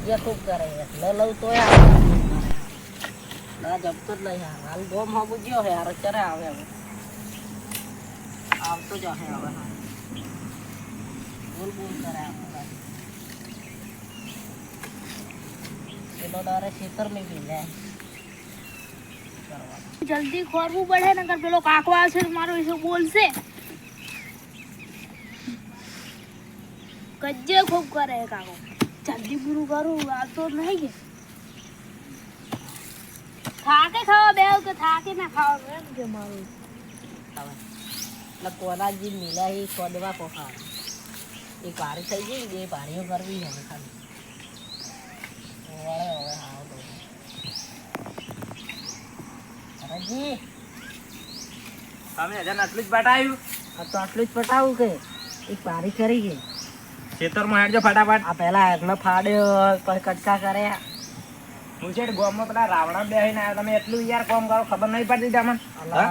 કજિયા ખૂબ કરે એટલે લઉં તો ના જમતો જ નહીં હાલ ગોમ હમું ગયો હે યાર ક્યારે આવે હવે આવતો જ હે હવે બોલ બોલ કરે પેલો ડરે ખેતર में भी લે જલ્દી ખોરવું પડે નકર પેલો કાકો આવશે તો મારો વિશે બોલશે. કજ્જે ખૂબ કરે કાકો. જલ્દી પૂરું કરું આવતો નહીં કે થાકે ખાવા બે કે થાકે ના ખાવા એમ કે મારું એટલે કોનાજી મિલા એ સોદવા કોખા એક ભારી થઈ ગઈ બે ભારીઓ કરવી હવે ખાલી વળે હવે હાવ તો રજી તમે હજાર આટલું જ પટાવ્યું આ તો આટલું જ પટાવું કે એક ભારી કરી ગઈ ખેતરમાં હેડજો ફટાફટ. આ પેલા એકનો ફાડ્યો પછી કટકા કર્યા હું છે ગામમાં પેલા રાવણા બેહીને આવ્યા તમે એટલું યાર કામ કરો ખબર નહીં પડતી તમને અલા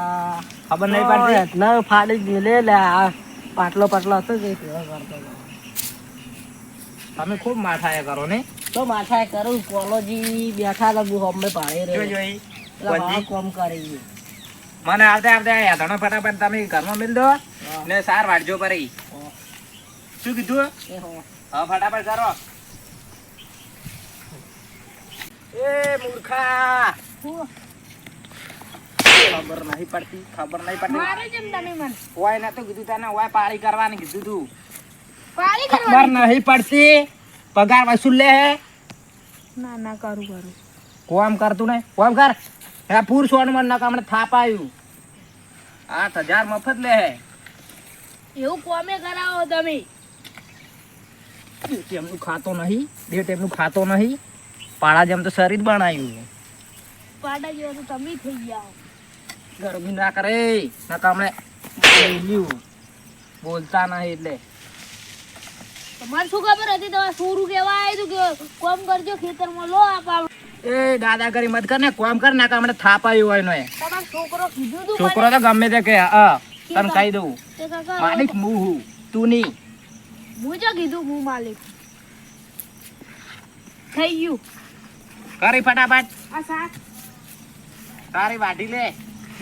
ખબર નહીં પડતી એટલે ફાડી ગયેલે લે આ પાટલો હતો કે કેવો કરતો હતો. તમે ખૂબ માથાએ કરો ને તો માથા કરું કોલોજી બેઠા તો હું હમે પાડી જો રહ્યો જોઈ એટલે કોમ કરી મને આવતે આવતે હેઠાણો ફટાફટ તમે ઘરમાં મિલ દો ને સાર વાટજો પરી શું કીધું એ હો હા ફટાફટ કરો. એ મૂર્ખા ખબર નહીં પડતી મારે જેમ તમે મને ઓય ને તો કીધું તને ઓય પાળી કરવાની કીધું તું પાળી ખબર કરવાની નહીં પડતી પગાર વસૂલ લે હે ના ના કરું કોમ કરતું ને કોમ કર હે પૂર સોન મન ના કામણે થાપ આવ્યું 8,000 મફત લે હે એવું કોમે કરાવો તમે ટેમનું ખાતો નહીં બે ટેમનું ખાતો નહીં પાડા જેમ તો શરીર બનાવ્યું પાડા જેવા તો તમે થઈ જાઓ. ગરમી ના કરે ના કામણે બોલતા નહીં એટલે તમારે શું ખબર હતી તમારે સોરું કેવા આવ્યું કે કોમ કરજો ખેતરમાં લો આપ એ દાદાગીરી મત કર ને કોમ કર ના કામણે થાપ આવ્યું હોય નો એ તમારો છોકરો કીધું તું છોકરો તો ગમે તે કે તને કહી દઉં તે કાકા માલિક હું હું તું નહીં હું જો કીધું હું માલિક થઈ ગયું કરી ફટાફટ આ શાક તારી વાઢી લે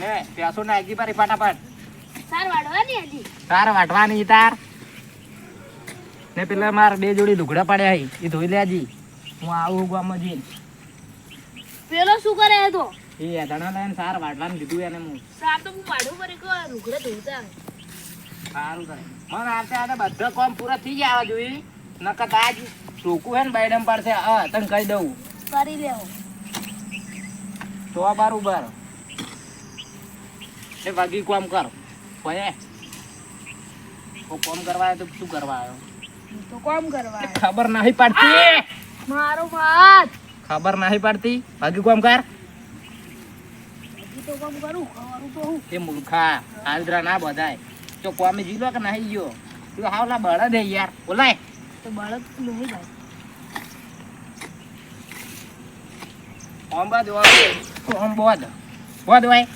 ને પ્યાસો નાખી પારી ફટાફટ સાર વાળવાની હજી તાર વાટવાની તાર ને પેલા માર બે જોડી લુગડા પડ્યા હી એ ધોઈ લેજી હું આવું ગામમાં જઈને પેલો શું કરે એ તો એ ધણા લઈને સાર વાટવાનું કીધું એને હું સાર તો હું વાઢું પર કે રૂગડે ધોતા સારું કરે મને આવતે બધા કામ પૂરા થઈ ગયા જોઈએ નકર આજ ટોકું હે ને બાયડમ પડશે તને કહી દઉં કરી લેવો તો બરોબર એ વાગી કામ કર કોઈ કામ કરવા આવ્યો તો શું કરવા આવ્યો તો કોમ કરવા એ ખબર નહીં પડતી મારો વાત ખબર નહીં પડતી બાકી કામ કર હજી તો કોમ કરું ખવાનું તો હું એ મૂર્ખા આંદ્રા ના બધાય તો કોમે જીલો કે નહીં ગયો તું હાવલા બળદ હે યાર બોલાય તો બળદ નહીં ભાઈ ઓમ બાદ ઓમ બોધ ભાઈ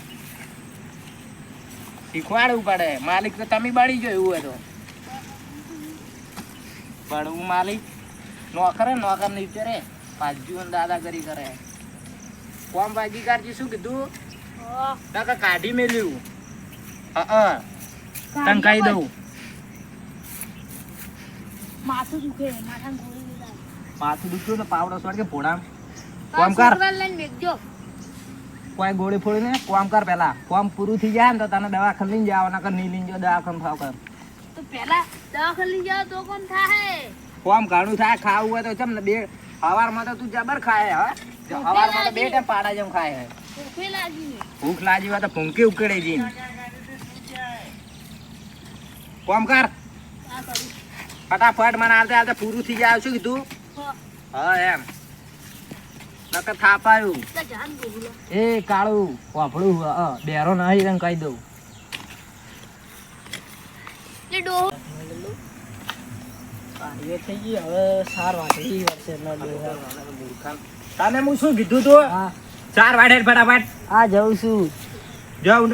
શીખવાડવું પડે માલિક તો તમે બળી ગયો એવું હતો બળવું માલિક નોકરે નોકર નીચે રે પાજુ દાદાગીરી કરે કોમ ભાગી કાઢજી શું કીધું નકર કાઢી મેલ્યું તને કહી દઉં માથું દુખે માથામાં ગોળી લીધા માથું દુખ્યું ને પાવડો સોડ કે ભોળામ કોમ કર લઈને મેકજો કોઈ ગોળી ફોડી ને કોમ કર પેલા કોમ પૂરું થઈ જાય ને તો તને દવાખાને લઈને જાવ નકર નહીં લઈને જાવ દવાખાને ભાવ કર તો પેલા દવાખાને લઈ જાવ તો કોણ થાય કોમ ઘણું થાય ખાવું હોય તો ચમ ને બે સવારમાં તો તું જબર ખાય હે સવારમાં તો બે ટાઈમ પાડા જેમ ખાય હે ભૂખે લાગી ભૂખ લાગી હોય તો ભૂંકી ઉકેડે જઈને કોમ કર આ કરું ફટાફટ મને આવતે આવતે પૂરું થઈ જાય શું કીધું હા એમ નકર થાપાયું તો જાન બોલો એ કાળું વાફળું બેરો નહીં રંગ કહી દઉં એ ડોહો એ થઈ ગઈ હવે સાર વાટી વર્ષે ન તને હું શું કીધું તું હા 4 વાડે ફટાફટ આ જઉં છું જાઉં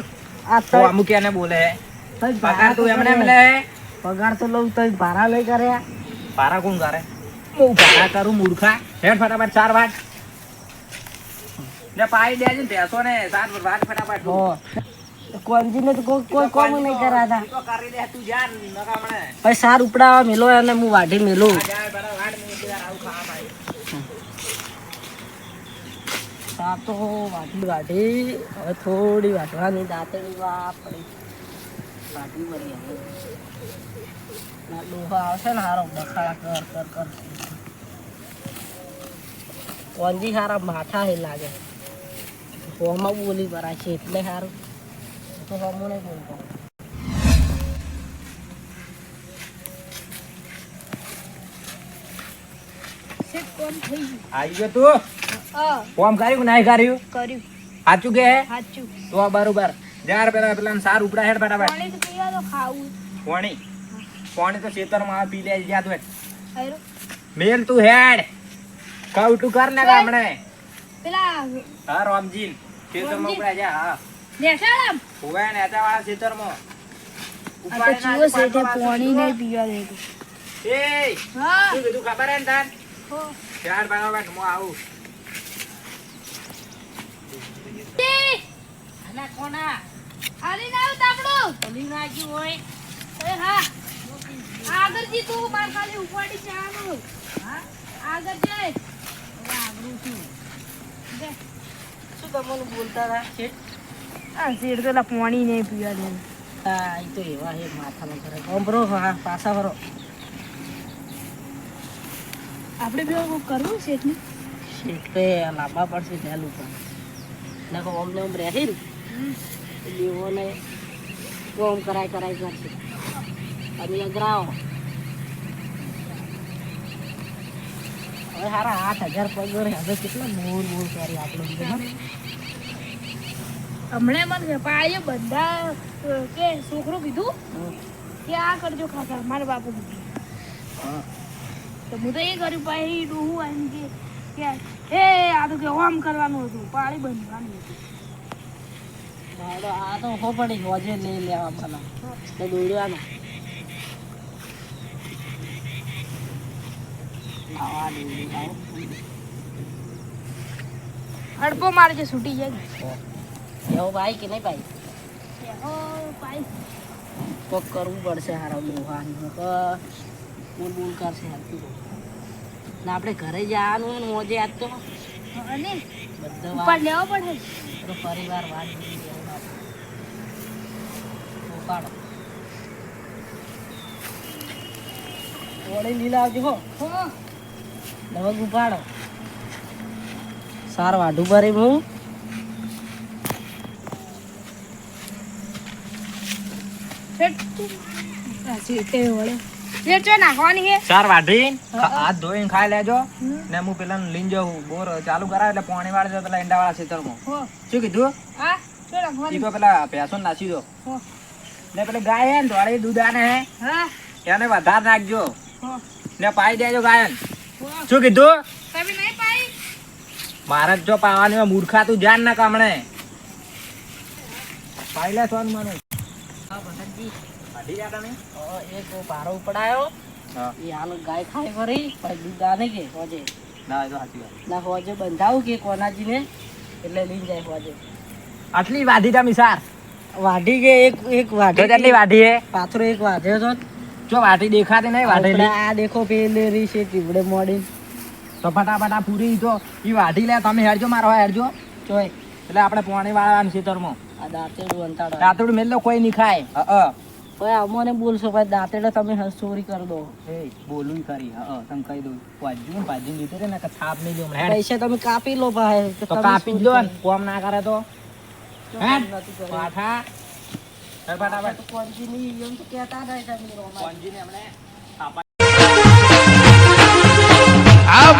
આ તો અમુક એને બોલે તઈ પગાર તું એમને એમ લે પગાર તો લઉં તઈ ભાડા લઈ કર્યા પારા કોણ કરે હું ભાડા કરું મૂર્ખા હેડ ફટાફટ 4 વાટ ને પાઈ દેજે ને ભેંસો ને 4 વાટ ફટાફટ હો કોંજીને તો કોઈ કોમ નહીં કરાતા ઈ તો કરી દે તું જા નકામણે પછી સાર ઉપડાવા મેલો અને હું વાઢી મેલું જાય બરાબર વાટ મેં યાર આવું ખાવા ભાઈ સાર તો વાઢી હવે થોડી વાઢવાની દાંતેડી વા પડી વાઢી પડી હવે ના ડોહા આવશે ને હારો બખાડા કર કોંજી હારા માથા હે લાગે હોમાં બોલી ભરાય છે એટલે સારું તો હમું નહીં બોલતો શેઠ કોમ થઈ ગયું આવી ગયો તું હા કોમ કર્યું કે નહીં કર્યું કર્યું સાચું કે હે સાચું તો બરોબર યાર પેલા સાર ઉપડા હેડ ફટાફટ પાણી તો પીવા તો ખાવું પાણી તો ખેતરમાં પી લે જા તું હારું. મેલ તું હેડ કાઉટું કર ને ગામડે પેલા હા રામજી ખેતરમાં ઉપડા જા હા નેસાળામ ઉભા ને આતા વાળા ખેતરમાં આ તો ચીવો શેઠે પાણી નહીં પીવા દેતું એ હા શું કીધું ખબર હે ને તાર હો ચાર બરાબર હું આવું ના કોના આલી નાવ તાપડું અલી નાખ્યું હોય એ હા આગળ જી તું માર ખાલી ઉપાડી ચાનું હા આગળ જઈ આગળ શું દે. શું તમને બોલતા હતા શેઠ? આ શેઠ તો લા પાણી નહીં પીવા દે હા એ તો એવા હે માથાનો કરે ગોમરો હા પાછા ભરો આપણે બે કરવું શેઠ ને શેઠ તો લાંબા પડશે ચાલુ પણ નાખો અમને આમ રહે ને લેવોને કોમ કરાય કરશે અને અગરાવો હવે સારા 8,000 પગાર હવે કેટલા મોર કરી આપણે હમણાં મને પાળીએ બધા કે છોકરો કીધું કે આ કરજો ખાતા મારા બાપુ કીધું હા તો હું તો એ કર્યું પછી ડોહું આવીને કે એ આ તો કે ઓમ કરવાનું હતું પાળી બંધવાનું હતું આ તો હો પડી હોજે લઈ લેવા મને તો દોડવાનો આવા દોડી આવો હડપો મારજે છૂટી જાય એવો ભાઈ કે નહીં ભાઈ ઓ ભાઈ કોક કરવું પડશે હારા મોહાનું બોલ બોલ કરશે હાલતું ને આપણે ઘરે જવાનું હોય ને મોજે આજ તો અને બધા ઉપર વાત લેવો પડે બધો પરિવાર વાત જોઈ લેવું આપણે. ઉપાડો વળી લીલા આવજો હો હો દવગ ઉપાડો સાર વાઢું ભરી હું સીટે વળે શેઠ ચો નાખવાની હે ચાર વાઢીને હા. હાથ ધોઈને ખાઈ લેજો હમ. ને હું પેલા લઈને જાઉં બોર ચાલુ કરાવે એટલે પાણી વાળજો પેલા ઈંડા વાળા ખેતરમાં હો શું કીધું આ ચો ઈ નાખવાની તો પેલા ભેંસો નાસી દો હો ને પેલી ગાય હે ને ધોળી દૂધ આને હે હા એને વધારે નાખજો હો ને પાઈ દેજો ગાયન હો શું કીધું તમે નહીં પાઈ મારે જ જો પાવાની હોય મૂર્ખા તું જાન ના કામણે પાઈ લે સોન મને હા ભગતજી કાઢી રહ્યા તમે એક પારો ઉપડાયો હા એ હાલ ગાય ખાઈ ફરી પછી દૂધ આને કે હોજે ના એ તો સાચી વાત ના હોજે બંધાવું કે કોનાજીને એટલે લઈને જાય હોજે આટલી વાઢી તમે સાર વાઢી કે એક જો વાઢી કેટલી વાઢી હે પાથરો એક વાઢ્યો તો જો વાઢી દેખાતી નહીં વાઢેલી આ દેખો પેલી રી છે ટીવડે મોડી તો ફટાફટા પૂરી તો ઈ વાઢી લે તમે હેરજો મારો હેરજો ચોય એટલે આપણે પાણી વાળવાનું ખેતરમાં આ દાંતેડું અંતાડો રાતોડ મેલો કોઈ નહીં ખાય ભાઈ અમને બોલશો ભાઈ દાંતેડો તમે ચોરી કરી દો એ બોલું ખરી તમે કહી દઉં ભાજી ભાજી લીધે રે ને કે થાપ નહીં લો હમણાં હેડ. પૈસા તમે કાપી લો ભાઈ તો કાપી જ દો ને કોમ ના કરે તો હેડ. પાઠા હેડ ફટાફટ કોન્જીની એમ તો કહેતા હતા તમે રોમા. કોંજીને હમણાં આ